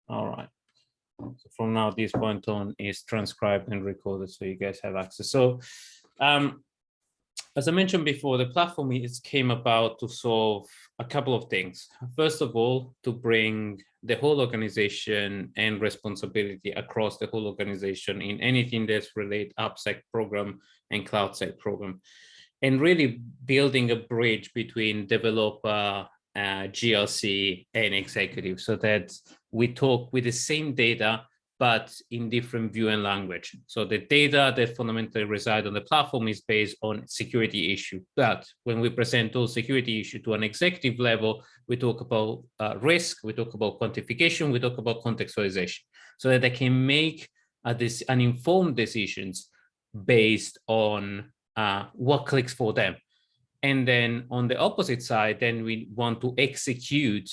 All right. So from now, this point on is transcribed and recorded, so you guys have access. So as I mentioned before, the platform came about to solve a couple of things. First of all, to bring the whole organization and responsibility across the whole organization in anything that's related AppSec program and CloudSec program, and really building a bridge between developer, GLC, and executive, so that we talk with the same data, but in different view and language. So the data that fundamentally reside on the platform is based on security issue. But when we present those security issue to an executive level, we talk about risk, we talk about quantification, we talk about contextualization, so that they can make an informed decisions based on what clicks for them. And then on the opposite side, then we want to execute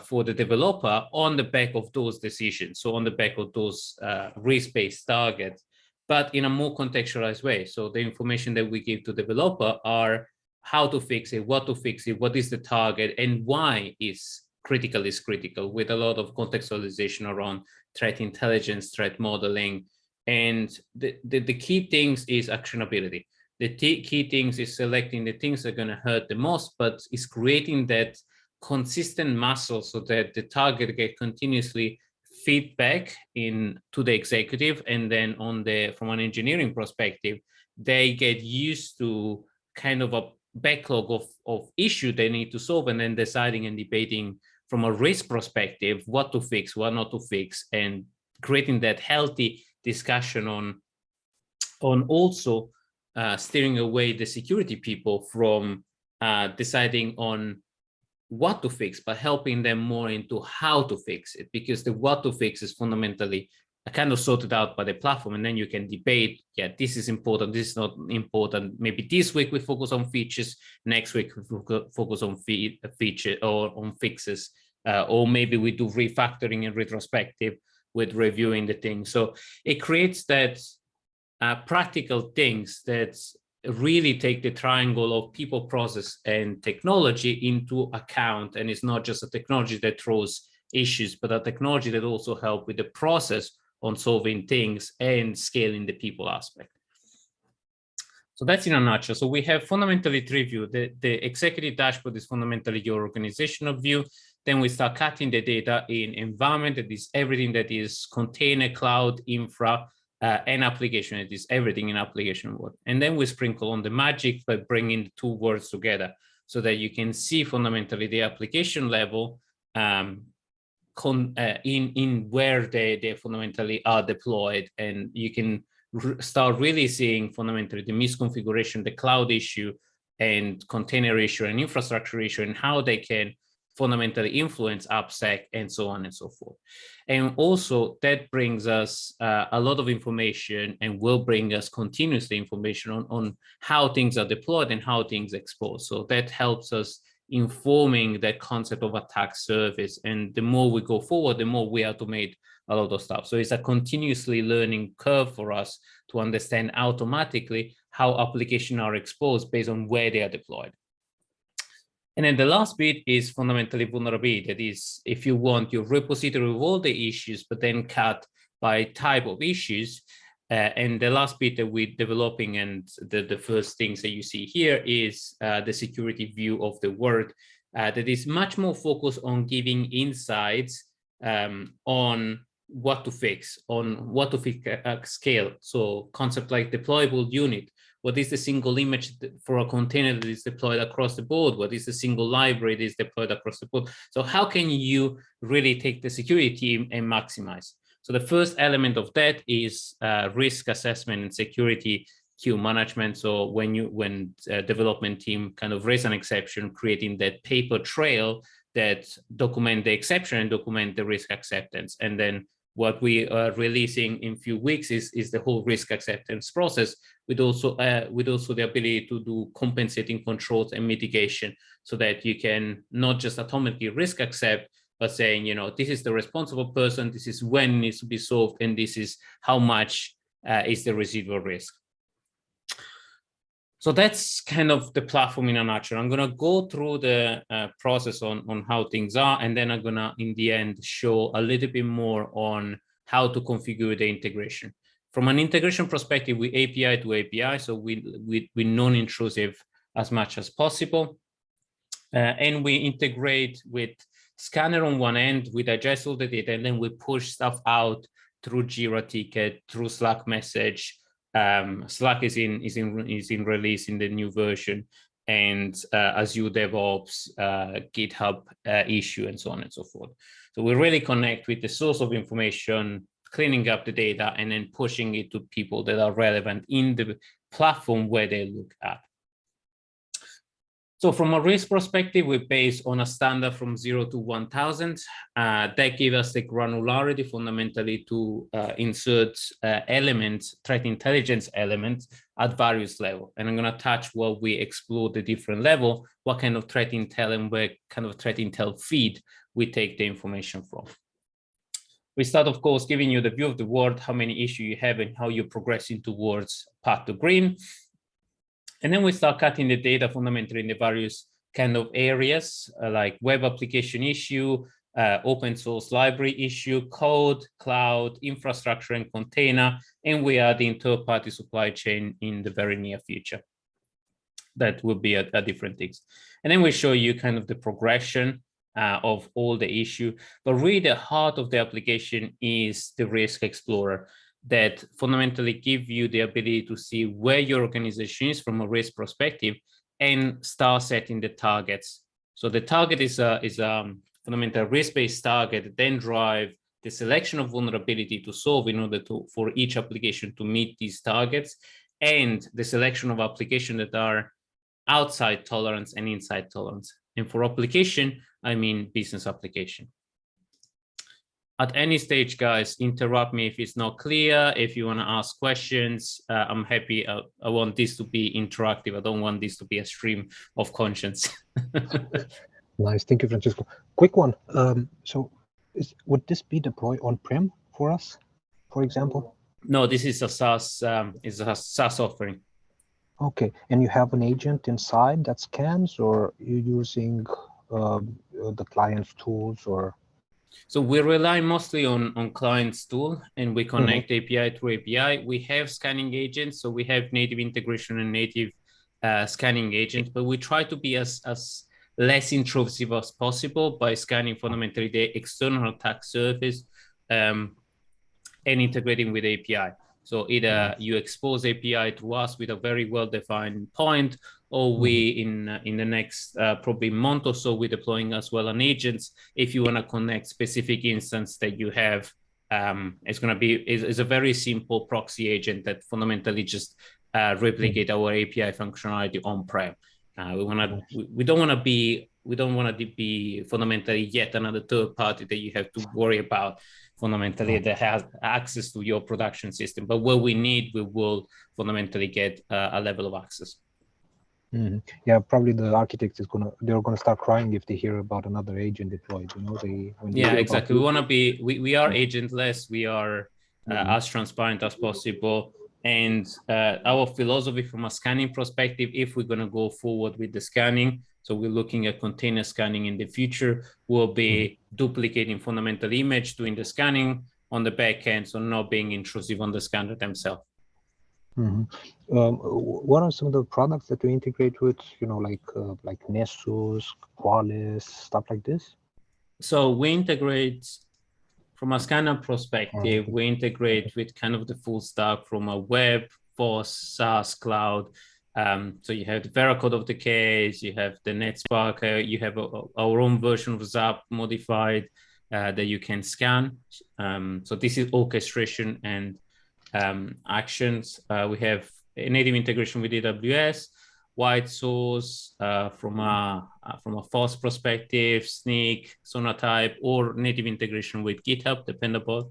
for the developer on the back of those decisions. So on the back of those risk-based targets, but in a more contextualized way. So the information that we give to developer are how to fix it, what is the target, and why is critical, with a lot of contextualization around threat intelligence, threat modeling. And the key things is actionability. The key things is selecting the things that are going to hurt the most, but is creating that consistent muscle so that the target get continuously feedback to the executive, and then from an engineering perspective, they get used to kind of a backlog of issue they need to solve, and then deciding and debating from a risk perspective what to fix, what not to fix, and creating that healthy discussion on also steering away the security people from deciding on what to fix, but helping them more into how to fix it, because the what to fix is fundamentally kind of sorted out by the platform, and then you can debate, yeah, this is important, this is not important. Maybe this week we focus on features, next week we focus on feature or on fixes, or maybe we do refactoring and retrospective with reviewing the thing. So it creates that practical things that really take the triangle of people, process, and technology into account. And it's not just a technology that throws issues, but a technology that also helps with the process on solving things and scaling the people aspect. So that's in a nutshell. So we have fundamentally three views. The executive dashboard is fundamentally your organizational view. Then we start cutting the data in environment, that is everything that is container, cloud, infra, and application. It is everything in application world. And then we sprinkle on the magic by bringing the two words together so that you can see fundamentally the application level in where they fundamentally are deployed. And you can start really seeing fundamentally the misconfiguration, the cloud issue, and container issue, and infrastructure issue, and how they can fundamentally influence AppSec, and so on and so forth. And also that brings us a lot of information, and will bring us continuously information on how things are deployed and how things expose. So that helps us informing that concept of attack surface. And the more we go forward, the more we automate a lot of stuff. So it's a continuously learning curve for us to understand automatically how applications are exposed based on where they are deployed. And then the last bit is fundamentally vulnerability. That is, if you want your repository with all the issues, but then cut by type of issues. And the last bit that we're developing, and the first things that you see here, is the security view of the world that is much more focused on giving insights on what to fix, at scale. So concept like deployable unit. What is the single image for a container that is deployed across the board? What is the single library that is deployed across the board? So how can you really take the security team and maximize? So the first element of that is risk assessment and security queue management. So when development team kind of raise an exception, creating that paper trail that document the exception and document the risk acceptance. And then what we are releasing in a few weeks is the whole risk acceptance process, with also the ability to do compensating controls and mitigation, so that you can not just automatically risk accept, but saying, you know, this is the responsible person, this is when it needs to be solved, and this is how much is the residual risk. So that's kind of the platform in a nutshell. I'm going to go through the process on how things are, and then I'm going to, in the end, show a little bit more on how to configure the integration. From an integration perspective, we API to API, so we non-intrusive as much as possible. And we integrate with Scanner on one end, we digest all the data, and then we push stuff out through Jira ticket, through Slack message. Slack is in release in the new version, and Azure DevOps, GitHub issue, and so on and so forth. So we really connect with the source of information, cleaning up the data, and then pushing it to people that are relevant in the platform where they look at. So from a risk perspective, we base on a standard from 0 to 1,000. That gives us the granularity fundamentally to insert elements, threat intelligence elements at various levels. And I'm going to touch while we explore the different level, what kind of threat intel and where kind of threat intel feed we take the information from. We start, of course, giving you the view of the world, how many issues you have and how you're progressing towards path to green. And then we start cutting the data fundamentally in the various kind of areas, like web application issue, open source library issue, code, cloud, infrastructure, and container. And we add in third-party supply chain in the very near future. That will be a different things. And then we show you kind of the progression of all the issue. But really the heart of the application is the Risk Explorer, that fundamentally give you the ability to see where your organization is from a risk perspective and start setting the targets. So the target is a fundamental risk-based target, then drive the selection of vulnerability to solve in order for each application to meet these targets, and the selection of applications that are outside tolerance and inside tolerance. And for application, I mean business application. At any stage, guys, interrupt me if it's not clear. If you want to ask questions, I'm happy. I want this to be interactive. I don't want this to be a stream of conscience. Nice. Thank you, Francesco. Quick one. So would this be deployed on-prem for us, for example? No, this is a SaaS offering. Okay. And you have an agent inside that scans, or you're using the client's tools, or? So we rely mostly on client's tool, and we connect API through API. We have scanning agents, so we have native integration and native scanning agents, but we try to be as less intrusive as possible by scanning fundamentally the external attack surface and integrating with API. So either you expose API to us with a very well-defined point, or we in the next probably month or so, we're deploying as well an agents. If you want to connect specific instance that you have, it's going to be is a very simple proxy agent that fundamentally just replicate our API functionality on-prem. We don't want to be fundamentally yet another third party that you have to worry about fundamentally that has access to your production system. But what we need, we will fundamentally get a level of access. Yeah, probably the architect they're gonna start crying if they hear about another agent deployed. You know, yeah, exactly. We want to be. We are agentless. We are as transparent as possible. And our philosophy from a scanning perspective, if we're going to go forward with the scanning, so we're looking at container scanning in the future, we'll be duplicating fundamental image, doing the scanning on the back end, so not being intrusive on the scanner themselves. What are some of the products that you integrate with, you know, like Nessus, Qualys, stuff like this? So we integrate, from a scanner perspective, we integrate with kind of the full stack from a web, FOSS, SaaS, cloud. So you have the Veracode of the case, you have the NetSpark, you have our own version of ZAP modified that you can scan. So this is orchestration and actions. We have a native integration with AWS, white source from a FOSS perspective, Sneak, Sonatype, or native integration with GitHub, dependable.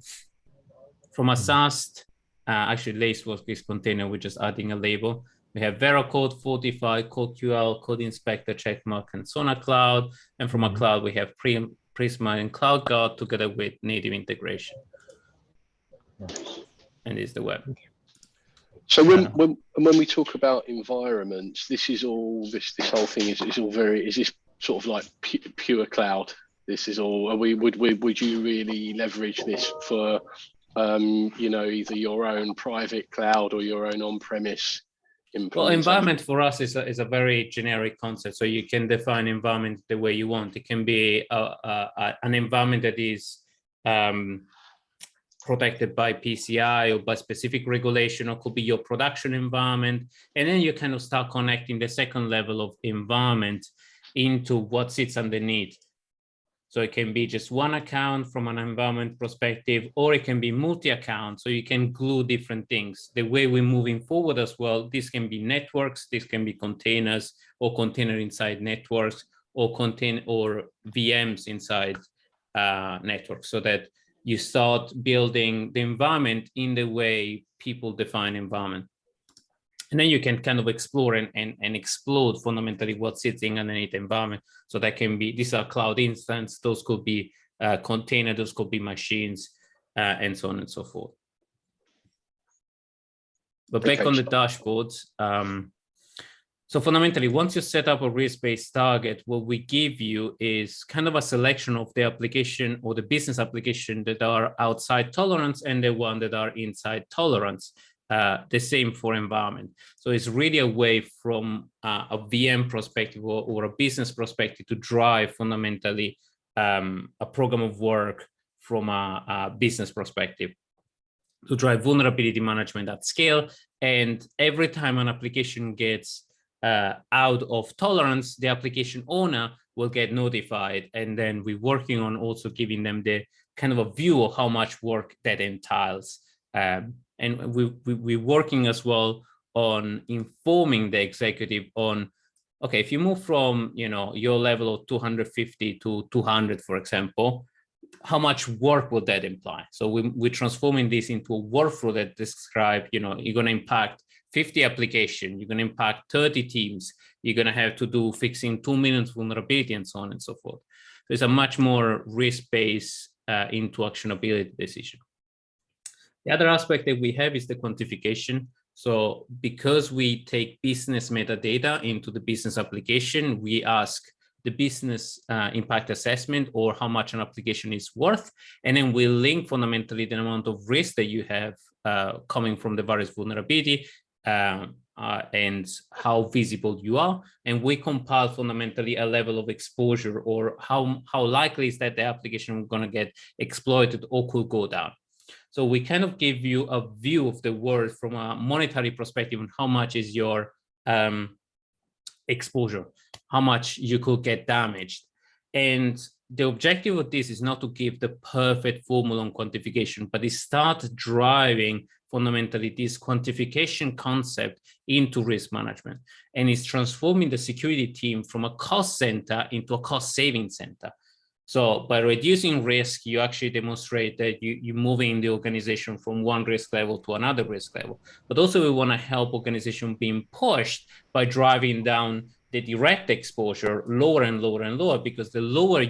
From a SaaS, actually Lace Workspace container, we're just adding a label. We have Veracode, Fortify, CodeQL, Code Inspector, Checkmark, and SonarCloud. And from a cloud, we have Prisma and CloudGuard together with native integration. And is the web. So when we talk about environments, this whole thing is all very, is this sort of like pure cloud? This is all, would you really leverage this for, you know, either your own private cloud or your own on-premise implementation? Well, environment for us is a very generic concept. So you can define environment the way you want. It can be an environment that is protected by PCI or by specific regulation, or could be your production environment. And then you kind of start connecting the second level of environment into what sits underneath. So it can be just one account from an environment perspective, or it can be multi-account. So you can glue different things. The way we're moving forward as well, this can be networks, this can be containers, or container inside networks, or VMs inside networks, so that you start building the environment in the way people define environment. And then you can kind of explore and explode fundamentally what's sitting underneath the environment. So that can be, these are cloud instance, those could be container, those could be machines, and so on and so forth. But back on the dashboards, so fundamentally, once you set up a risk-based target, what we give you is kind of a selection of the application or the business application that are outside tolerance and the one that are inside tolerance. The same for environment. So it's really a way from a VM perspective or a business perspective to drive fundamentally a program of work from a business perspective, to drive vulnerability management at scale. And every time an application gets out of tolerance, the application owner will get notified. And then we're working on also giving them the kind of a view of how much work that entails. And we're working as well on informing the executive on, okay, if you move from, you know, your level of 250 to 200, for example, how much work will that imply? So we're transforming this into a workflow that describe, you know, you're going to impact 50 applications, you're going to impact 30 teams, you're going to have to do fixing 2 million vulnerability and so on and so forth. So it's a much more risk-based into actionability decision. The other aspect that we have is the quantification. So because we take business metadata into the business application, we ask the business impact assessment or how much an application is worth. And then we link fundamentally the amount of risk that you have coming from the various vulnerability and how visible you are. And we compile fundamentally a level of exposure, or how likely is that the application going to get exploited or could go down. So we kind of give you a view of the world from a monetary perspective on how much is your exposure, how much you could get damaged. And the objective of this is not to give the perfect formula on quantification, but it starts driving fundamentally this quantification concept into risk management. And it's transforming the security team from a cost center into a cost saving center. So by reducing risk, you actually demonstrate that you're moving the organization from one risk level to another risk level. But also we want to help organization being pushed by driving down the direct exposure lower and lower and lower, because the more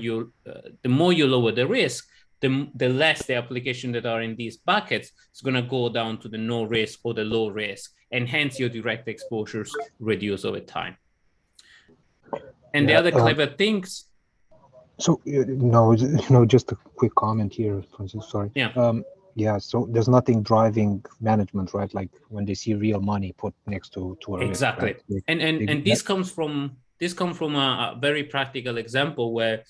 you lower the risk, the less the application that are in these buckets is going to go down to the no risk or the low risk, and hence your direct exposures reduce over time. And the other clever things. So no, just a quick comment here, Francis. Sorry. Yeah. Yeah. So there's nothing driving management, right? Like when they see real money put next to a exactly. Risk, right? And this comes from a very practical example where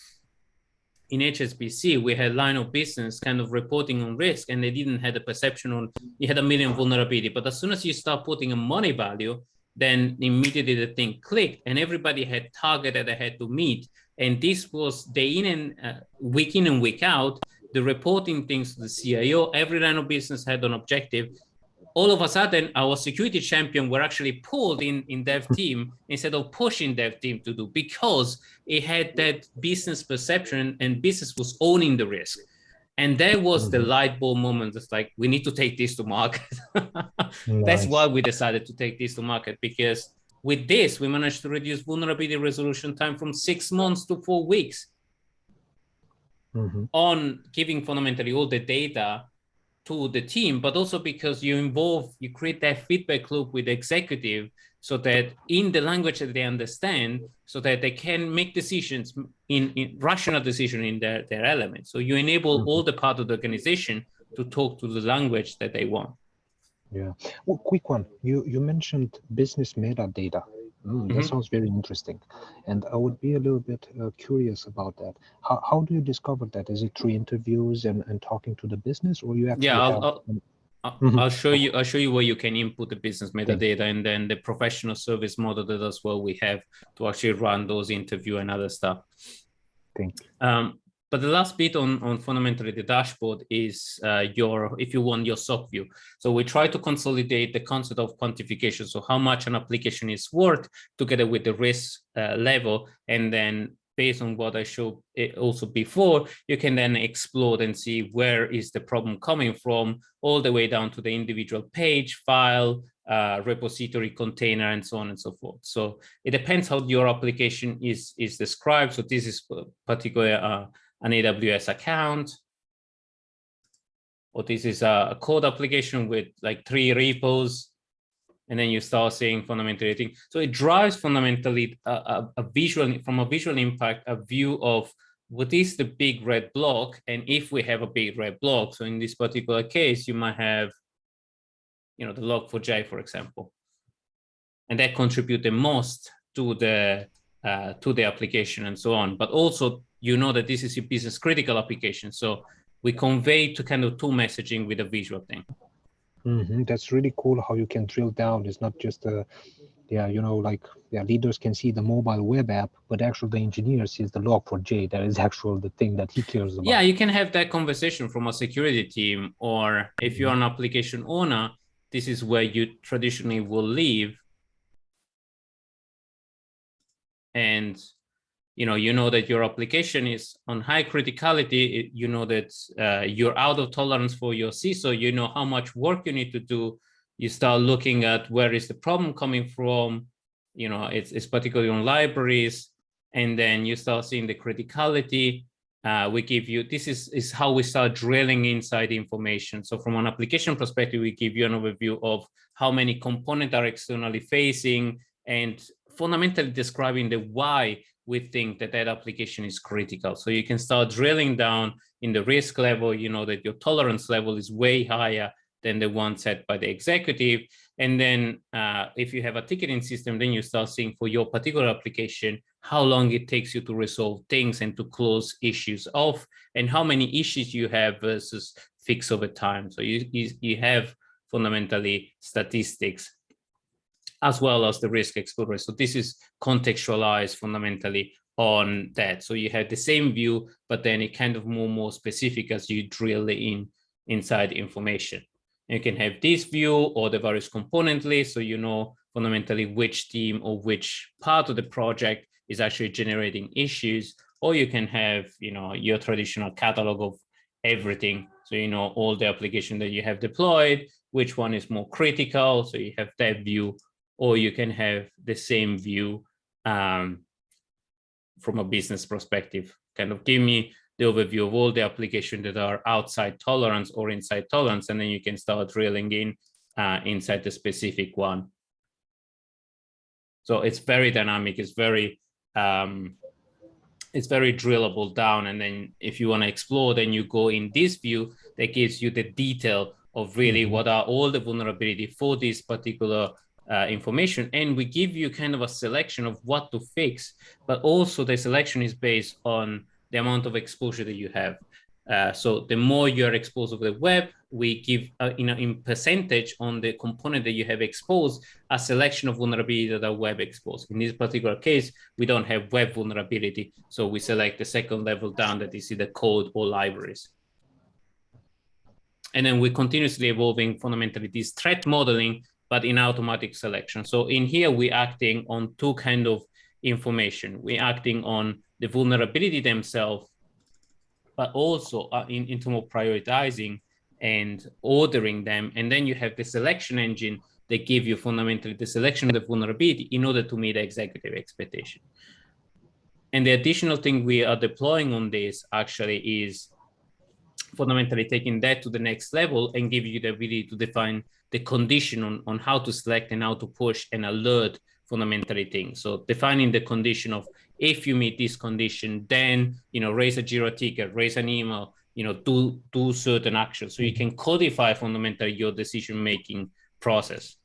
in HSBC we had line of business kind of reporting on risk, and they didn't have the perception on you had 1 million vulnerability. But as soon as you start putting a money value, then immediately the thing clicked, and everybody had target that they had to meet. And this was day in and week in and week out, the reporting things to the CIO. Every line of business had an objective. All of a sudden, our security champion were actually pulled in dev team instead of pushing dev team to do, because it had that business perception and business was owning the risk. And that was the light bulb moment. It's like, we need to take this to market. Nice. That's why we decided to take this to market, because with this, we managed to reduce vulnerability resolution time from 6 months to 4 weeks on giving fundamentally all the data to the team, but also because you create that feedback loop with the executive, so that in the language that they understand, so that they can make decisions in rational decision in their elements. So you enable all the part of the organization to talk to the language that they want. Yeah. Well, quick one. You mentioned business metadata. That sounds very interesting, and I would be a little bit curious about that. How do you discover that? Is it through interviews and talking to the business, or you actually I'll show you. I'll show you where you can input the business metadata, and then the professional service model that as well we have to actually run those interview and other stuff. Thank you. But the last bit on fundamentally the dashboard is if you want, your SOC view. So we try to consolidate the concept of quantification. So how much an application is worth together with the risk level. And then based on what I showed also before, you can then explore and see where is the problem coming from, all the way down to the individual page, file, repository, container, and so on and so forth. So it depends how your application is described. So this is particularly an AWS account, or this is a code application with like 3 repos, and then you start seeing fundamentally things. So it drives fundamentally from a visual impact, a view of what is the big red block, and if we have a big red block. So in this particular case, you might have, the log4j, for example, and that contribute the most to the application and so on. But also, that this is a business critical application. So we convey to kind of two messaging with a visual thing. That's really cool how you can drill down. It's not just leaders can see the mobile web app, but actually the engineer sees the log4j. That is actual the thing that he cares about. Yeah, you can have that conversation from a security team, or if you're an application owner, this is where you traditionally will live. And you know that your application is on high criticality. You know that you're out of tolerance for your CISO. You know how much work you need to do. You start looking at where is the problem coming from. It's particularly on libraries, and then you start seeing the criticality. We give you, this is how we start drilling inside the information. So from an application perspective, we give you an overview of how many components are externally facing, and fundamentally describing the why we think that application is critical. So you can start drilling down in the risk level, that your tolerance level is way higher than the one set by the executive. And then if you have a ticketing system, then you start seeing for your particular application, how long it takes you to resolve things and to close issues off, and how many issues you have versus fix over time. So you have fundamentally statistics as well as the risk exposure. So this is contextualized fundamentally on that. So you have the same view, but then it kind of more specific as you drill inside information. You can have this view or the various component list, so fundamentally which team or which part of the project is actually generating issues, or you can have your traditional catalog of everything. So all the application that you have deployed, which one is more critical, so you have that view. Or you can have the same view from a business perspective. Kind of give me the overview of all the applications that are outside tolerance or inside tolerance, and then you can start drilling in inside the specific one. So it's very dynamic. It's very drillable down. And then if you want to explore, then you go in this view that gives you the detail of really what are all the vulnerabilities for this particular information, and we give you kind of a selection of what to fix, but also the selection is based on the amount of exposure that you have. So the more you're exposed to the web, we give in percentage on the component that you have exposed, a selection of vulnerability that are web exposed. In this particular case, we don't have web vulnerability, so we select the second level down that is either code or libraries. And then we're continuously evolving fundamentally this threat modeling, but in automatic selection. So in here, we're acting on two kind of information. We're acting on the vulnerability themselves, but also in terms of prioritizing and ordering them. And then you have the selection engine that give you fundamentally the selection of the vulnerability in order to meet the executive expectation. And the additional thing we are deploying on this actually is fundamentally taking that to the next level and give you the ability to define the condition on how to select and how to push and alert fundamentally things. So defining the condition of, if you meet this condition, then, raise a Jira ticket, raise an email, do certain actions. So you can codify fundamentally your decision-making process.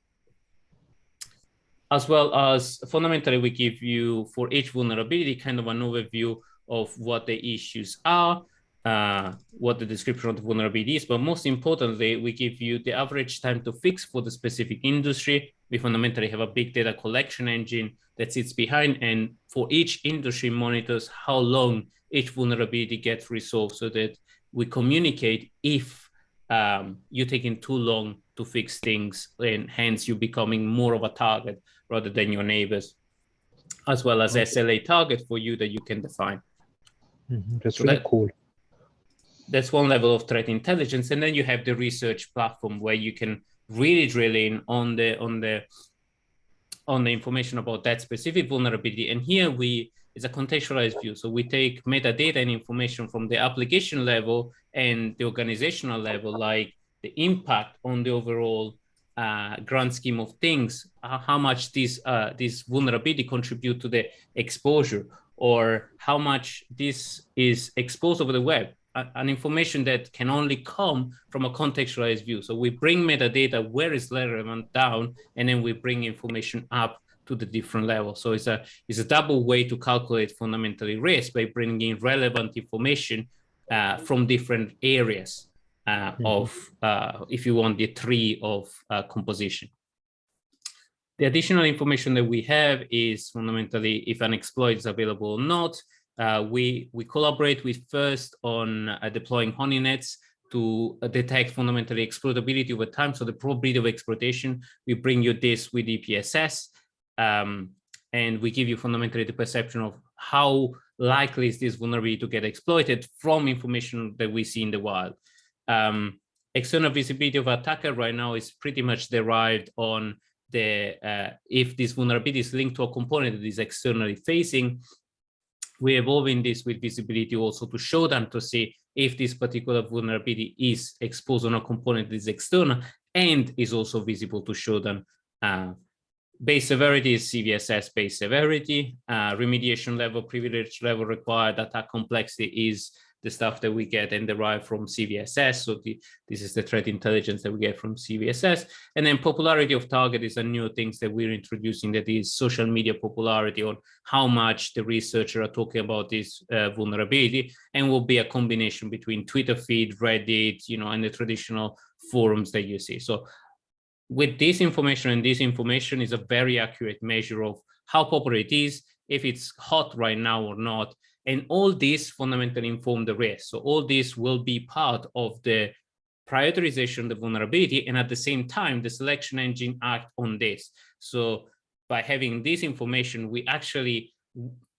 As well as fundamentally, we give you for each vulnerability kind of an overview of what the issues are, what the description of the vulnerability is, but most importantly, we give you the average time to fix for the specific industry. We fundamentally have a big data collection engine that sits behind, and for each industry monitors how long each vulnerability gets resolved, so that we communicate if you're taking too long to fix things, and hence you're becoming more of a target rather than your neighbors, as well as SLA target for you that you can define. That's really cool. That's one level of threat intelligence. And then you have the research platform where you can really drill in on the information about that specific vulnerability. And here it's a contextualized view. So we take metadata and information from the application level and the organizational level, like the impact on the overall grand scheme of things, how much this vulnerability contribute to the exposure, or how much this is exposed over the web, an information that can only come from a contextualized view. So we bring metadata where it's relevant down, and then we bring information up to the different levels. So it's a double way to calculate fundamentally risk, by bringing in relevant information from different areas of, if you want, the tree of composition. The additional information that we have is fundamentally if an exploit is available or not. We collaborate with FIRST on deploying honey-nets to detect fundamentally exploitability over time. So the probability of exploitation, we bring you this with EPSS, and we give you fundamentally the perception of how likely is this vulnerability to get exploited from information that we see in the wild. External visibility of attacker right now is pretty much derived on the if this vulnerability is linked to a component that is externally facing. We're evolving this with visibility also to show them, to see if this particular vulnerability is exposed on a component that is external and is also visible, to show them. Base severity is CVSS base severity. Remediation level, privilege level required, attack complexity is the stuff that we get and derive from CVSS. So this is the threat intelligence that we get from CVSS. And then popularity of target is a new things that we're introducing, that is social media popularity, on how much the researchers are talking about this vulnerability, and will be a combination between Twitter feed, Reddit, and the traditional forums that you see. So with this information, and this information is a very accurate measure of how popular it is, if it's hot right now or not. And all this fundamentally inform the risk. So all this will be part of the prioritization of the vulnerability, and at the same time, the selection engine act on this. So by having this information, we actually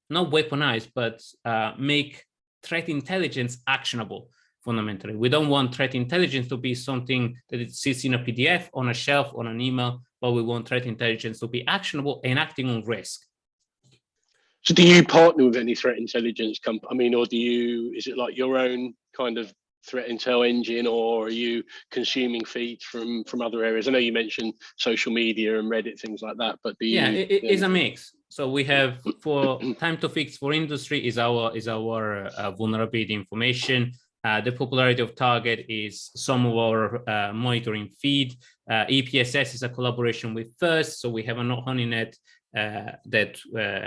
not weaponize, but make threat intelligence actionable. Fundamentally, we don't want threat intelligence to be something that it sits in a PDF on a shelf on an email, but we want threat intelligence to be actionable and acting on risk. So do you partner with any threat intelligence company? I mean, or is it like your own kind of threat intel engine, or are you consuming feeds from other areas? I know you mentioned social media and Reddit, things like that, but do you? Yeah, it is a mix. So we have, for time to fix for industry is our vulnerability information. The popularity of target is some of our monitoring feed. EPSS is a collaboration with FIRST. So we have a honeynet that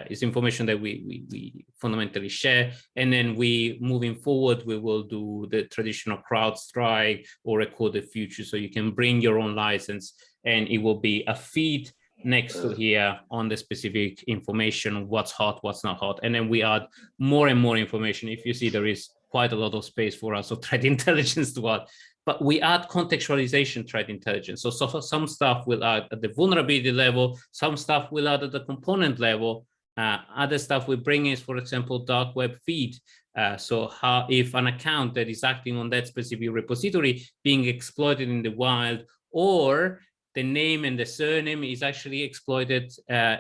is information that we fundamentally share. And then moving forward, we will do the traditional CrowdStrike or Record the Future. So you can bring your own license, and it will be a feed next to here on the specific information, what's hot, what's not hot. And then we add more and more information. If you see, there is quite a lot of space for us of threat intelligence to add, but we add contextualization threat intelligence. So some stuff will add at the vulnerability level, some stuff will add at the component level, other stuff we bring is, for example, dark web feed. So how, if an account that is acting on that specific repository being exploited in the wild, or the name and the surname is actually exploited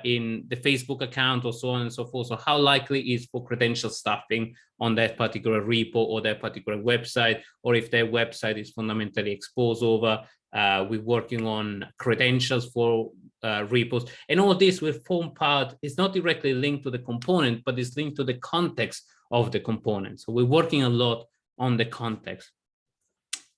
in the Facebook account or so on and so forth. So how likely is for credential stuffing on that particular repo or that particular website, or if their website is fundamentally exposed over. We're working on credentials for repos, and all this will form part. It's not directly linked to the component, but it's linked to the context of the component. So we're working a lot on the context.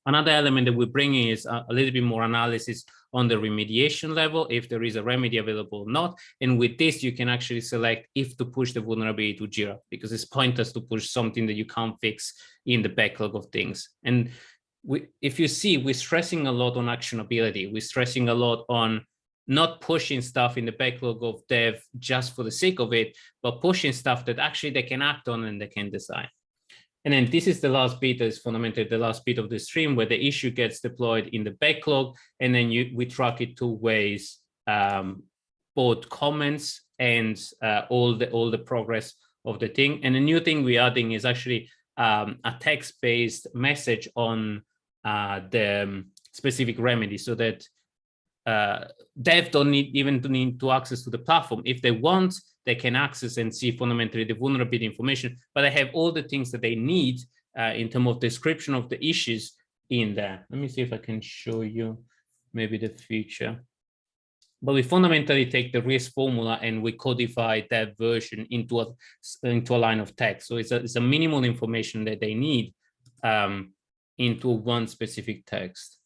Another element that we're bringing is a little bit more analysis on the remediation level, if there is a remedy available or not. And with this, you can actually select if to push the vulnerability to Jira, because it's pointless to push something that you can't fix in the backlog of things. And if you see, we're stressing a lot on actionability. We're stressing a lot on not pushing stuff in the backlog of dev just for the sake of it, but pushing stuff that actually they can act on and they can design. And then this is the last bit, that is fundamentally the last bit of the stream, where the issue gets deployed in the backlog, and then we track it two ways, both comments and all the progress of the thing. And the new thing we're adding is actually a text-based message on the specific remedy, so that dev don't need to access to the platform. If they want, they can access and see fundamentally the vulnerability information, but they have all the things that they need in terms of description of the issues in there. Let me see if I can show you maybe the feature. But we fundamentally take the risk formula and we codify that version into a line of text. So it's a minimal information that they need into one specific text.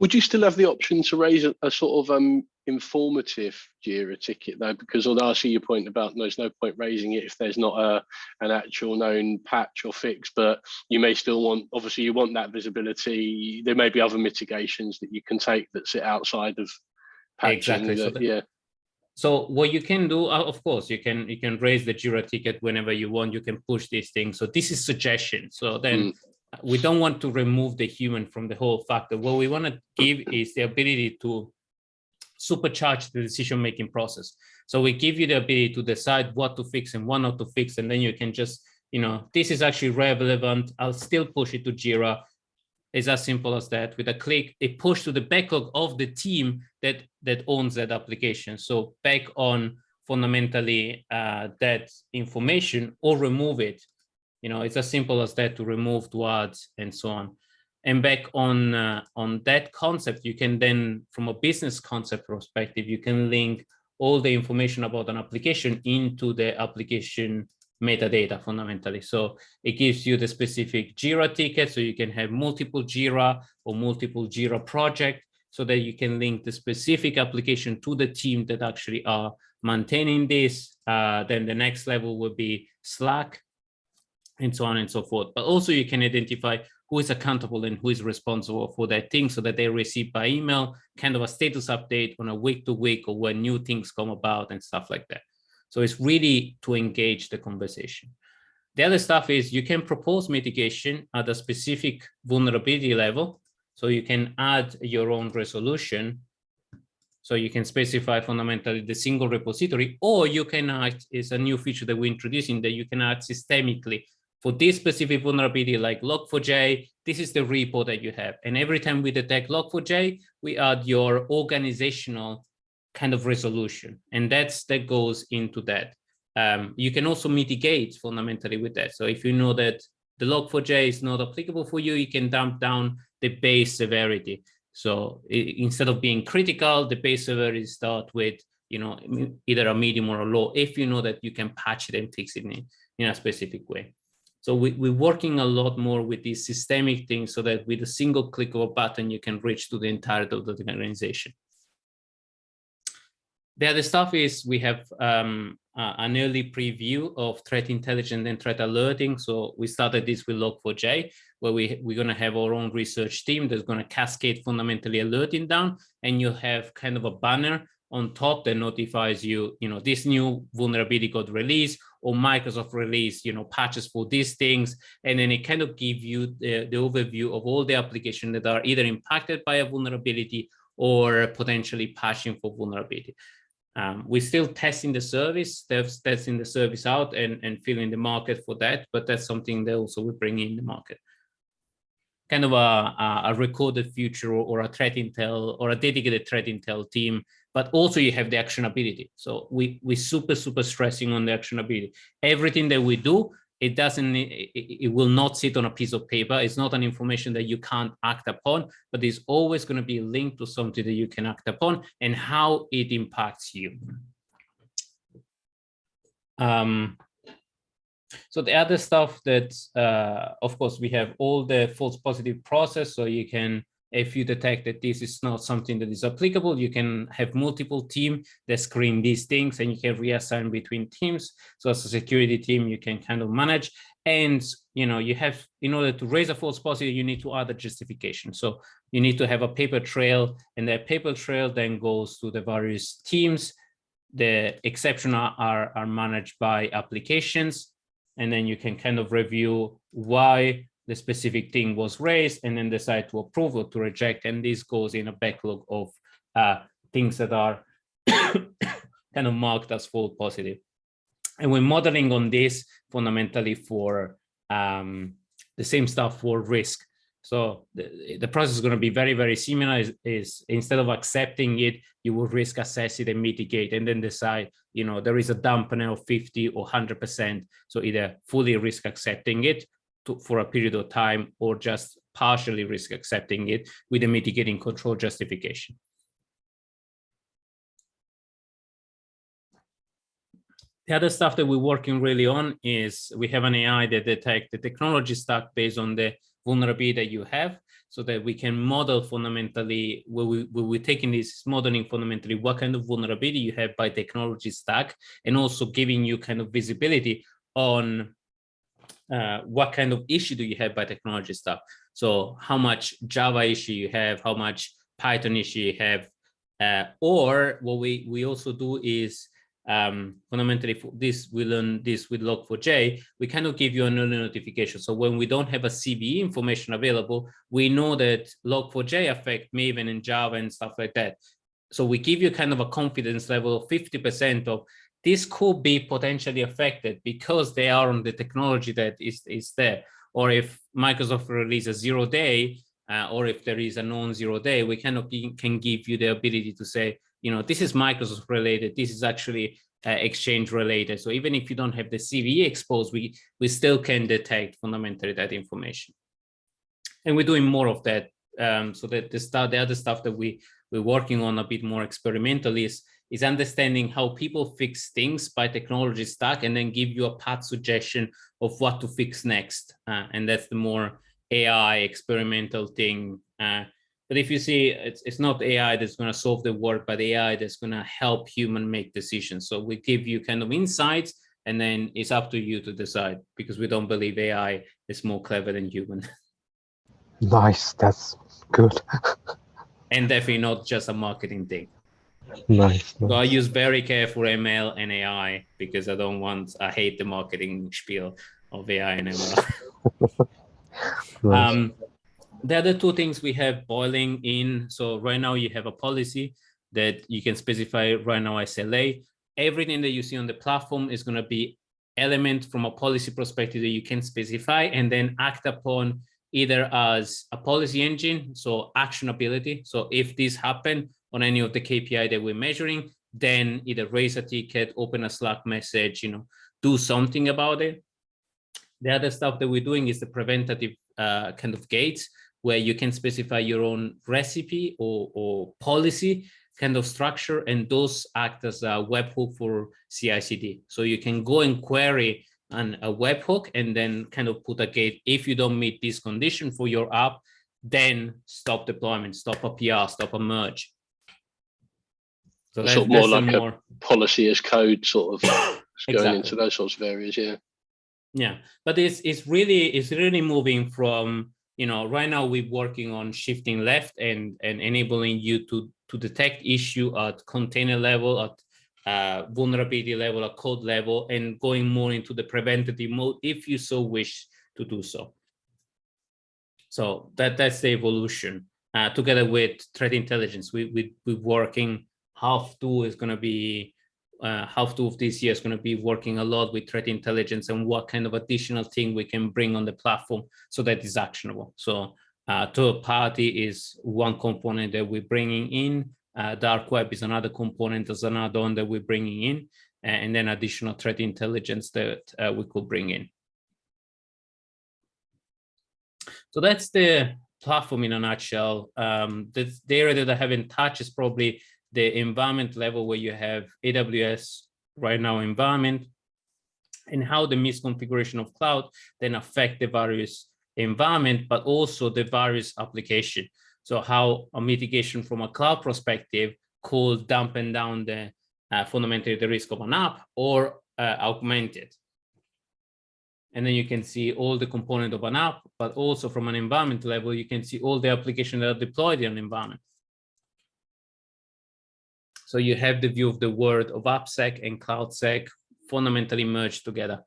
Would you still have the option to raise a sort of informative Jira ticket though? Because although I see your point about there's no point raising it if there's not an actual known patch or fix, but you may still want, obviously you want that visibility. There may be other mitigations that you can take that sit outside of patching. Exactly. Yeah. So what you can do, of course, you can raise the Jira ticket whenever you want. You can push these things. So this is suggestion. So then we don't want to remove the human from the whole factor. What we want to give is the ability to supercharge the decision-making process. So we give you the ability to decide what to fix and what not to fix. And then you can just, this is actually relevant. I'll still push it to Jira. It's as simple as that. With a click, it pushes to the backlog of the team that owns that application. So back on fundamentally that information, or remove it. It's as simple as that, to remove, to add, and so on. And back on that concept, you can then, from a business concept perspective, you can link all the information about an application into the application metadata fundamentally. So it gives you the specific Jira ticket, so you can have multiple Jira or multiple Jira project, so that you can link the specific application to the team that actually are maintaining this. Then the next level would be Slack, and so on and so forth. But also you can identify who is accountable and who is responsible for that thing, so that they receive by email kind of a status update on a week-to-week, or when new things come about and stuff like that. So it's really to engage the conversation. The other stuff is you can propose mitigation at a specific vulnerability level. So you can add your own resolution. So you can specify fundamentally the single repository, or you can act, is a new feature that we're introducing, that you can act systemically. For this specific vulnerability, like Log4j, this is the repo that you have. And every time we detect Log4j, we add your organizational kind of resolution. And that goes into that. You can also mitigate fundamentally with that. So if you know that the Log4j is not applicable for you, you can dump down the base severity. So instead of being critical, the base severity start with, either a medium or a low, if you know that you can patch it and fix it in a specific way. So we're working a lot more with these systemic things, so that with a single click of a button, you can reach to the entirety of the organization. The other stuff is we have an early preview of threat intelligence and threat alerting. So we started this with Log4j, where we're going to have our own research team that's going to cascade fundamentally alerting down, and you have kind of a banner on top that notifies you, this new vulnerability got released, or Microsoft released, patches for these things. And then it kind of gives you the overview of all the applications that are either impacted by a vulnerability or potentially patching for vulnerability. We're still testing the service, testing the service out and filling the market for that, but that's something that also we bring in the market. kind of a recorded future or a threat intel or a dedicated threat intel team, but also you have the actionability. So we super stressing on the actionability. Everything that we do, it will not sit on a piece of paper. It's not an information that you can't act upon, but it's always going to be linked to something that you can act upon and how it impacts you. So the other stuff that, of course, we have all the false positive process. So you can, if you detect that this is not something that is applicable, you can have multiple teams that screen these things and you can reassign between teams. So as a security team, you can kind of manage. And, you know, you have, in order to raise a false positive, you need to add a justification. So you need to have a paper trail, and that paper trail then goes to the various teams. The exceptions are managed by applications. And then you can kind of review why the specific thing was raised and then decide to approve or to reject. And this goes in a backlog of things that are kind of marked as false positive. And we're modeling on this fundamentally for the same stuff for risk. So the process is going to be very similar. Is instead of accepting it, you will risk assess it and mitigate, and then decide, you know, there is a dampener of 50 or 100%. So either fully risk accepting it for a period of time, or just partially risk accepting it with a mitigating control justification. The other stuff that we're working really on is we have an AI that detects the technology stack based on the vulnerability that you have, so that we can model fundamentally, where we're taking this modeling fundamentally what kind of vulnerability you have by technology stack, and also giving you kind of visibility on what kind of issue do you have by technology stack. So how much Java issue you have, how much Python issue you have, or what we also do is fundamentally, for this, we learn this with Log4j, we kind of give you an early notification. So when we don't have a CVE information available, we know that Log4j affect Maven and Java and stuff like that. So we give you kind of a confidence level of 50% of this could be potentially affected because they are on the technology that is there. Or if Microsoft releases a 0 day, or if there is a non-0 day, we kind of can give you the ability to say, you know, this is Microsoft related, this is actually Exchange related. So even if you don't have the CVE exposed, we still can detect fundamentally that information. And we're doing more of that. So that the other stuff that we're working on a bit more experimentally is understanding how people fix things by technology stack, and then give you a path suggestion of what to fix next. And that's the more AI experimental thing. But if you see, it's not AI that's going to solve the work, but AI that's going to help human make decisions. So we give you kind of insights, and then it's up to you to decide, because we don't believe AI is more clever than human. Nice, that's good. And definitely not just a marketing thing. Nice. So I use very careful ML and AI, because I hate the marketing spiel of AI and ML. Nice. The other two things we have boiling in. So right now you have a policy that you can specify right now SLA. Everything that you see on the platform is going to be element from a policy perspective that you can specify and then act upon, either as a policy engine, so actionability. So if this happened on any of the KPI that we're measuring, then either raise a ticket, open a Slack message, you know, do something about it. The other stuff that we're doing is the preventative kind of gates, where you can specify your own recipe or policy kind of structure, and those act as a webhook for CI/CD. So you can go and query a webhook and then kind of put a gate. If you don't meet this condition for your app, then stop deployment, stop a PR, stop a merge. So that's sort of more like a policy as code sort of going into those sorts of areas, yeah. Yeah, but it's really moving from, you know, right now we're working on shifting left and enabling you to detect issue at container level, at vulnerability level, at code level, and going more into the preventative mode if you so wish to do so. So that's the evolution. Together with threat intelligence, we're working. Half two is going to be half two of this year is going to be working a lot with threat intelligence and what kind of additional thing we can bring on the platform so that is actionable. So Third party is one component that we're bringing in. Dark web is another component, as an add-on that we're bringing in, and then additional threat intelligence that we could bring in. So that's the platform in a nutshell. The area that I haven't touched is probably the environment level, where you have AWS right now environment, and how the misconfiguration of cloud then affect the various environment, but also the various application. So how a mitigation from a cloud perspective could dampen down the fundamentally the risk of an app, or augment it. And then you can see all the component of an app, but also from an environment level, you can see all the applications that are deployed in an environment. So you have the view of the world of AppSec and CloudSec fundamentally merged together.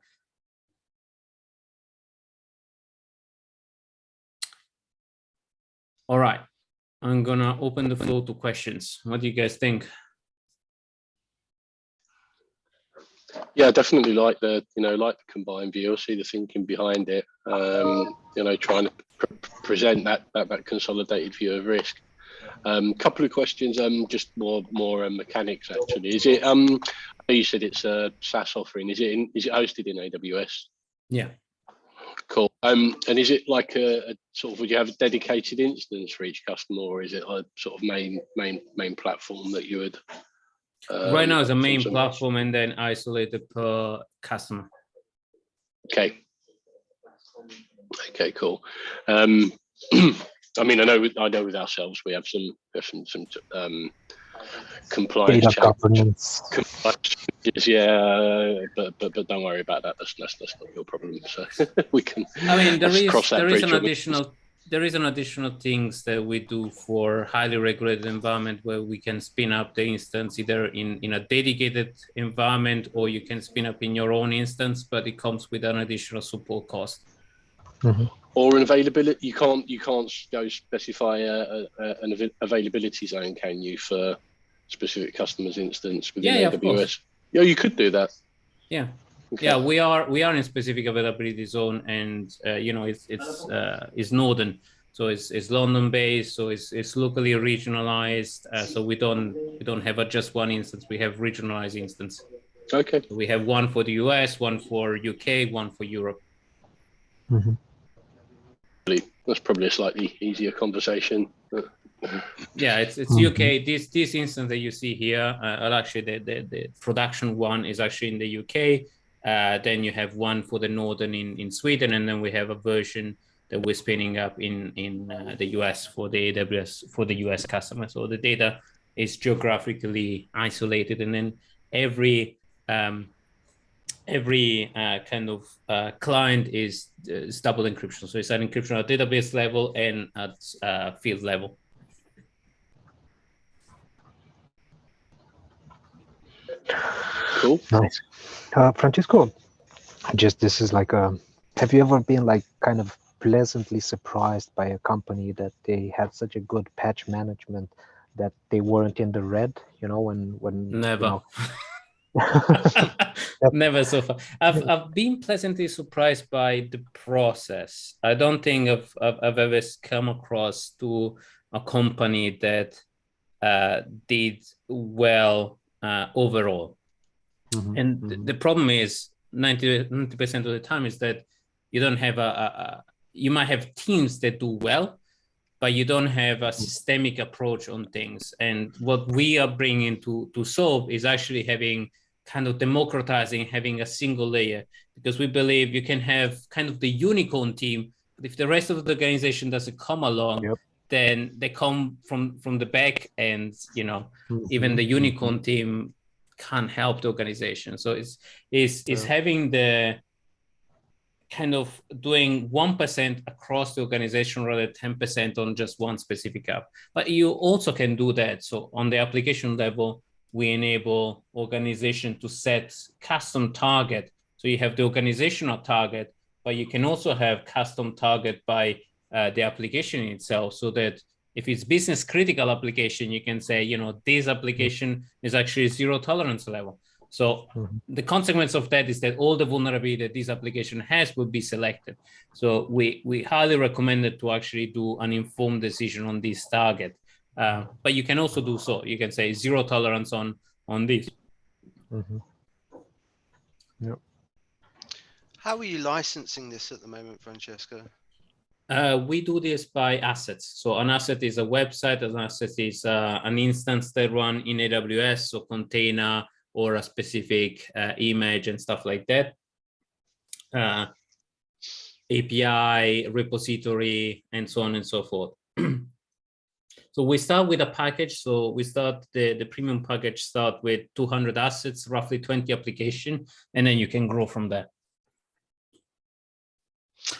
All right, I'm gonna open the floor to questions. What do you guys think? Yeah, definitely like the, like the combined view. I see the thinking behind it. Trying to present that consolidated view of risk. Couple of questions. Just more mechanics actually. Is it? You said it's a SaaS offering. Is it hosted in AWS? Yeah. Cool. And is it like a sort of? Would you have a dedicated instance for each customer, or is it a sort of main platform that you would? Right now, it's a main platform, and then isolated per customer. Okay. Okay. Cool. I mean, I know with ourselves, we have some compliance data governance. Yeah, but don't worry about that. That's not your problem. So we can. I mean, there is an additional things that we do for highly regulated environment, where we can spin up the instance either in a dedicated environment, or you can spin up in your own instance, but it comes with an additional support cost. Mm-hmm. Or an availability. You can't go specify an availability zone, can you, for specific customers' instance within AWS? Yeah, you could do that. Yeah. Okay. Yeah, we are in specific availability zone, and it's northern, so it's London based, so it's locally regionalized. So we don't have just one instance. We have regionalized instance. Okay. So we have one for the US, one for UK, one for Europe. Mm-hmm. That's probably a slightly easier conversation. Yeah, it's UK. This instance that you see here, actually the production one is actually in the UK. Then you have one for the northern in Sweden, and then we have a version that we're spinning up in the US for the AWS for the US customer. So the data is geographically isolated, and then every kind of client is double encryption. So it's an encryption at database level and at field level. Cool. Nice. Francisco, this is like have you ever been like kind of pleasantly surprised by a company that they had such a good patch management that they weren't in the red, when Never. Never so far. I've been pleasantly surprised by the process. I don't think I've ever come across to a company that did well overall. Mm-hmm. And the problem is 90% of the time is that you don't have you might have teams that do well, but you don't have a systemic approach on things. And what we are bringing to solve is actually having kind of democratizing, having a single layer, because we believe you can have kind of the unicorn team, but if the rest of the organization doesn't come along, yep, then they come from the back, and even the unicorn team can't help the organization. So it's having the kind of doing 1% across the organization rather than 10% on just one specific app. But you also can do that. So on the application level, we enable organization to set custom target. So you have the organizational target, but you can also have custom target by the application itself, so that if it's business critical application, you can say, this application is actually 0 tolerance level. So the consequence of that is that all the vulnerability that this application has will be selected. So we highly recommend it to actually do an informed decision on this target. But you can also do so. You can say 0 tolerance on this. Yep. How are you licensing this at the moment, Francesco? We do this by assets. So an asset is a website, an asset is an instance that run in AWS, so container or a specific image and stuff like that. API, repository, and so on and so forth. So we start with a package. So we start the premium package start with 200 assets, roughly 20 application, and then you can grow from there.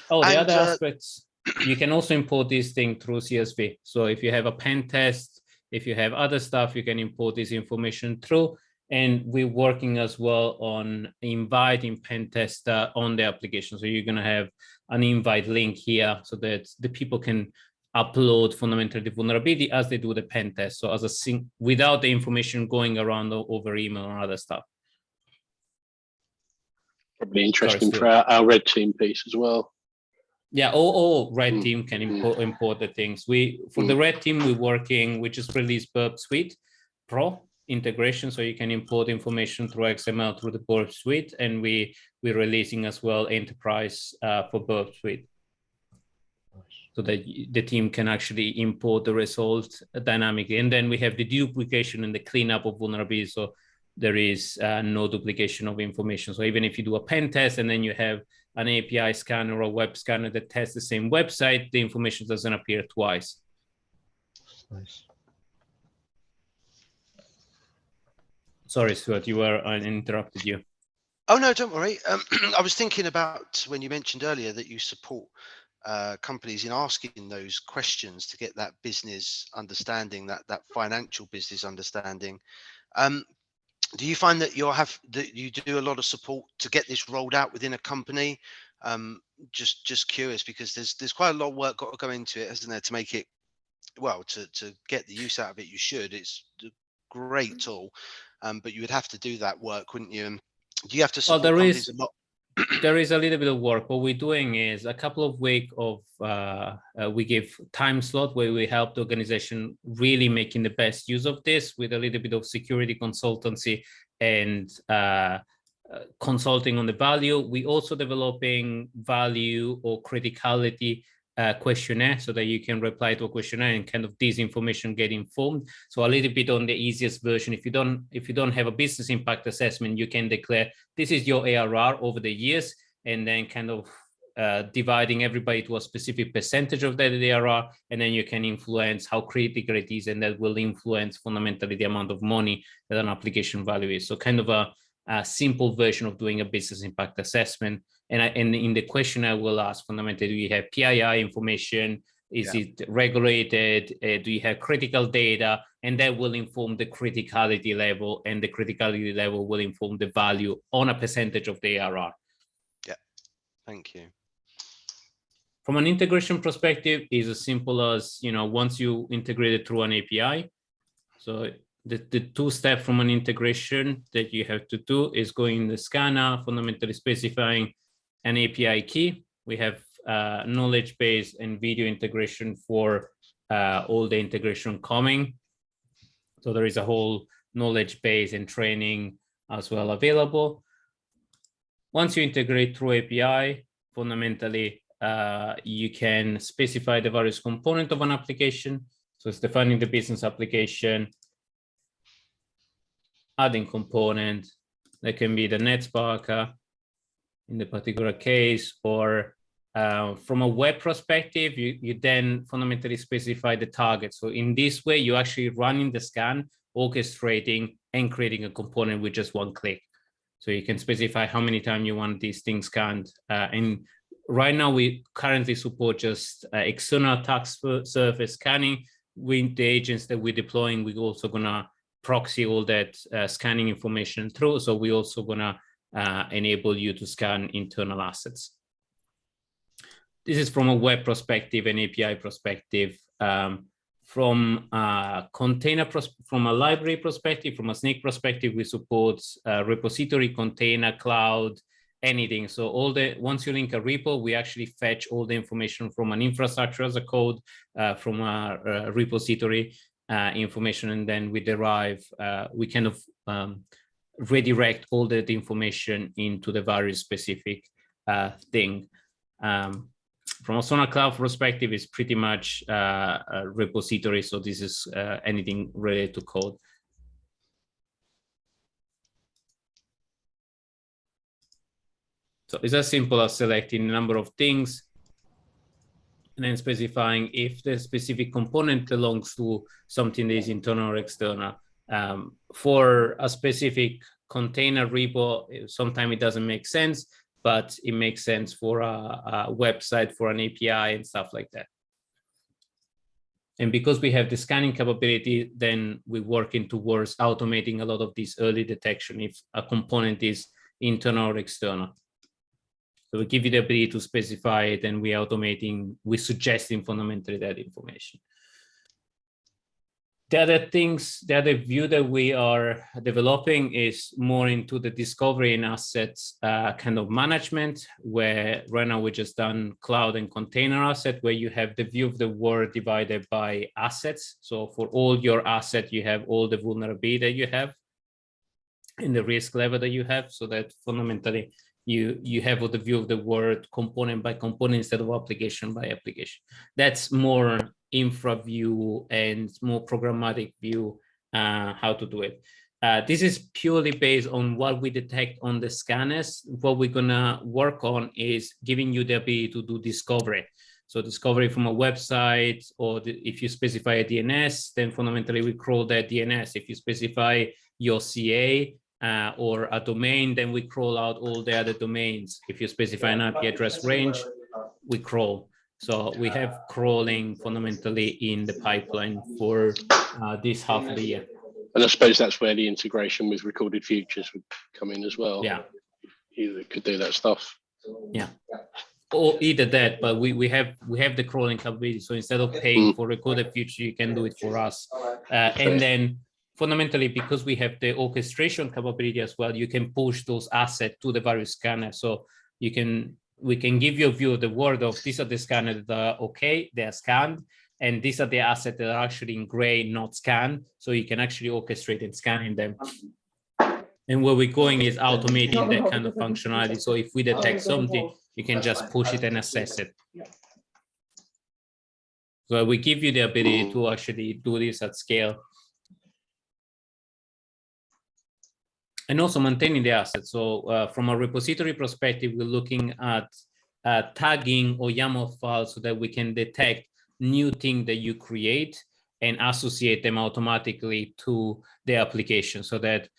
Oh, the other aspects, you can also import this thing through CSV. So if you have a pen test, if you have other stuff, you can import this information through. And we're working as well on inviting pen tester on the application. So you're going to have an invite link here so that the people can upload fundamentally the vulnerability as they do the pen test. So as a without the information going around over email or other stuff. Probably interesting for our red team piece as well. Yeah, all red team can import the things. For the red team, we're working, we just released Burp Suite Pro integration, so you can import information through XML through the Burp Suite, and we're releasing as well Enterprise for Burp Suite, so that the team can actually import the results dynamically. And then we have the duplication and the cleanup of vulnerabilities, so there is no duplication of information. So even if you do a pen test and then you have an API scanner or a web scanner that tests the same website, the information doesn't appear twice. Nice. Sorry, Stuart, I interrupted you. Oh, no, don't worry. I was thinking about when you mentioned earlier that you support companies in asking those questions to get that business understanding, that financial business understanding. Do you find that you do a lot of support to get this rolled out within a company? Just curious, because there's quite a lot of work got to go into it, hasn't there, to make it, well, to get the use out of it. You should. It's a great tool, but you would have to do that work, wouldn't you? And do you have to support companies a lot? There is a little bit of work. What we're doing is a couple of weeks of we give time slot where we help the organization really making the best use of this with a little bit of security consultancy and consulting on the value. We also developing value or criticality questionnaire, so that you can reply to a questionnaire and kind of this information get informed. So a little bit on the easiest version, if you don't have a business impact assessment, you can declare this is your ARR over the years, and then kind of dividing everybody to a specific percentage of that ARR, and then you can influence how critical it is, and that will influence fundamentally the amount of money that an application value is. So kind of a simple version of doing a business impact assessment. And in the question, I will ask fundamentally, do you have PII information? Is it regulated? Do you have critical data? And that will inform the criticality level, and the criticality level will inform the value on a percentage of the ARR. Yeah, thank you. From an integration perspective, is as simple as, once you integrate it through an API. So the two-step from an integration that you have to do is going in the scanner, fundamentally specifying an API key. We have knowledge base and video integration for all the integration coming. So there is a whole knowledge base and training as well available. Once you integrate through API, fundamentally, you can specify the various components of an application. So it's defining the business application, adding component. That can be the NetSpark in the particular case, or from a web perspective, you then fundamentally specify the target. So in this way, you actually running the scan, orchestrating, and creating a component with just one click. So you can specify how many times you want these things scanned. And right now, we currently support just external attack surface scanning. With the agents that we're deploying, we're also gonna proxy all that scanning information through. So we're also gonna enable you to scan internal assets. This is from a web perspective and API perspective. From a from a library perspective, from a Snake perspective, we support repository, container, cloud, anything. So once you link a repo, we actually fetch all the information from an infrastructure as a code, from a repository information, and then we derive, we kind of redirect all that information into the various specific thing. From a Sonar Cloud perspective, it's pretty much a repository. So this is anything related to code. So it's as simple as selecting a number of things and then specifying if the specific component belongs to something that is internal or external. For a specific container repo, sometimes it doesn't make sense, but it makes sense for a website, for an API and stuff like that. And because we have the scanning capability, then we're working towards automating a lot of this early detection if a component is internal or external. So we give you the ability to specify it, and we're automating, we're suggesting fundamentally that information. The other view that we are developing is more into the discovery and assets kind of management, where right now we just done cloud and container asset, where you have the view of the world divided by assets. So for all your assets, you have all the vulnerability that you have and the risk level that you have, so that fundamentally you have the view of the world component by component instead of application by application. That's more infra view and more programmatic view how to do it. This is purely based on what we detect on the scanners. What we're gonna work on is giving you the ability to do discovery. So discovery from a website, or if you specify a DNS, then fundamentally we crawl that DNS. If you specify your CA or a domain, then we crawl out all the other domains. If you specify an IP address range, we crawl. So we have crawling fundamentally in the pipeline for this half of the year. And I suppose that's where the integration with recorded futures would come in as well. Yeah. You could do that stuff. Yeah. Or either that, but we have the crawling capability. So instead of paying for recorded future, you can do it for us. And then fundamentally, because we have the orchestration capability as well, you can push those assets to the various scanners. So we can give you a view of the world of these are the scanners that are okay, they are scanned, and these are the assets that are actually in gray, not scanned. So you can actually orchestrate and scanning them. And where we're going is automating that kind of functionality. So if we detect something, you can just push it and assess it. So we give you the ability to actually do this at scale. And also maintaining the assets. So from a repository perspective, we're looking at tagging or YAML files so that we can detect new things that you create and associate them automatically to the application, so that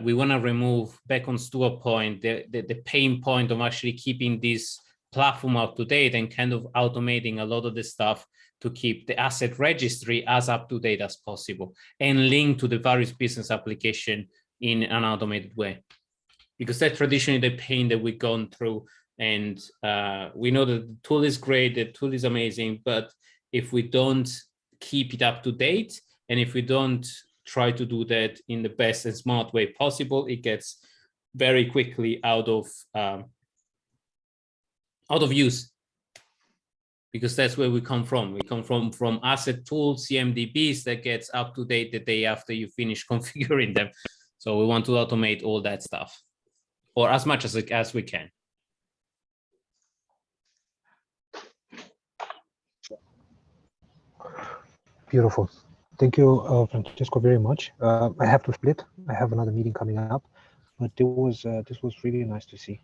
we want to remove, back on Stuart's point, the pain point of actually keeping this platform up to date and kind of automating a lot of the stuff to keep the asset registry as up to date as possible and link to the various business application in an automated way, because that's traditionally the pain that we've gone through. And we know that the tool is great, the tool is amazing, but if we don't keep it up to date, and if we don't try to do that in the best and smart way possible, it gets very quickly out of use, because that's where we come from. We come from asset tools, CMDBs that gets up to date the day after you finish configuring them. So we want to automate all that stuff, or as much as we can. Beautiful. Thank you, Francesco, very much. I have to split. I have another meeting coming up, but this was really nice to see.